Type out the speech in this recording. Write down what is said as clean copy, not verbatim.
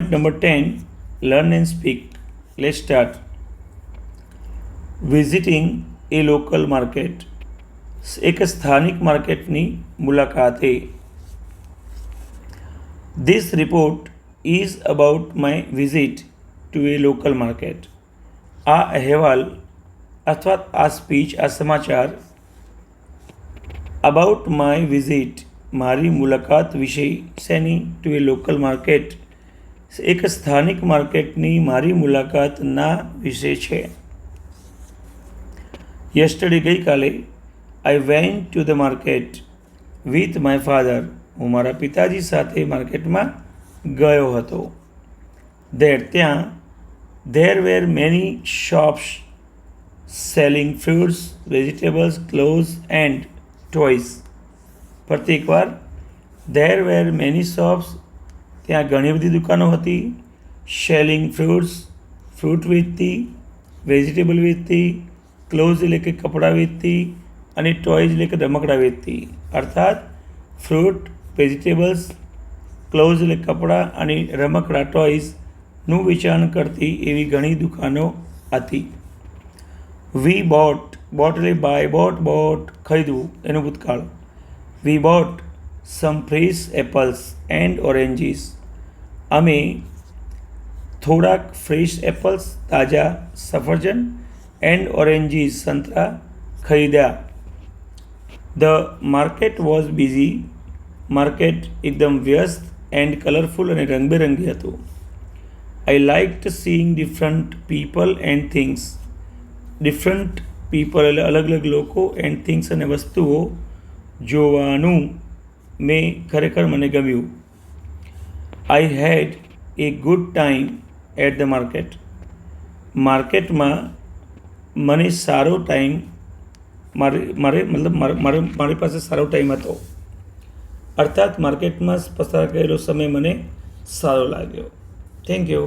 Number 10, learn and speak. Let's start. Visiting a local market. એક સ્થાનિક માર્કેટની મુલાકાતે. This report is about my visit to a local market. આ અહેવાલ અથવા આ સ્પીચ, આ સમાચાર about my visit, મારી મુલાકાત વિશે, શેની, to a local market, એક સ્થાનિક માર્કેટની મારી મુલાકાતના વિશે છે. યસ્ટરડે, ગઈકાલે, I went to the market with my father. હું મારા પિતાજી સાથે માર્કેટમાં ગયો હતો. There were many shops selling fruits, vegetables, clothes and toys. ફરીથી એકવાર, there were many shops, ત્યાં ઘણી બધી દુકાનો હતી. સેલિંગ ફ્રૂટ્સ, ફ્રૂટ વેચતી. વેજીટેબલ વેચતી. ક્લોઝ એટલે કે કપડાં વેચતી. અને ટોયઝ એટલે કે રમકડા વેચતી. અર્થાત ફ્રૂટ, વેજીટેબલ્સ, ક્લોઝ એટલે કપડાં અને રમકડા ટોયઝનું વેચાણ કરતી એવી ઘણી દુકાનો હતી. વી બોટ એટલે બાય, બોટ ખરીદવું, એનું ભૂતકાળ. We bought some fresh apples and oranges. અમે થોડાક ફ્રેશ એપલ્સ, તાજા સફરજન, એન્ડ ઓરેન્જીસ, સંતરા ખરીદ્યા. The market was busy. Market એકદમ વ્યસ્ત એન્ડ કલરફુલ અને રંગબેરંગી હતું. I liked seeing different people and things. Different people એટલે અલગ અલગ લોકો, એન્ડ થિંગ્સ અને વસ્તુઓ જોવાનું ખરેખર મને ગમ્યું. I had a good time at the market. માર્કેટમાં મને સારો ટાઈમ, મારી પાસે સારો ટાઈમ હતો. અર્થાત માર્કેટમાં પસાર કરેલો સમય મને સારો લાગ્યો. Thank you.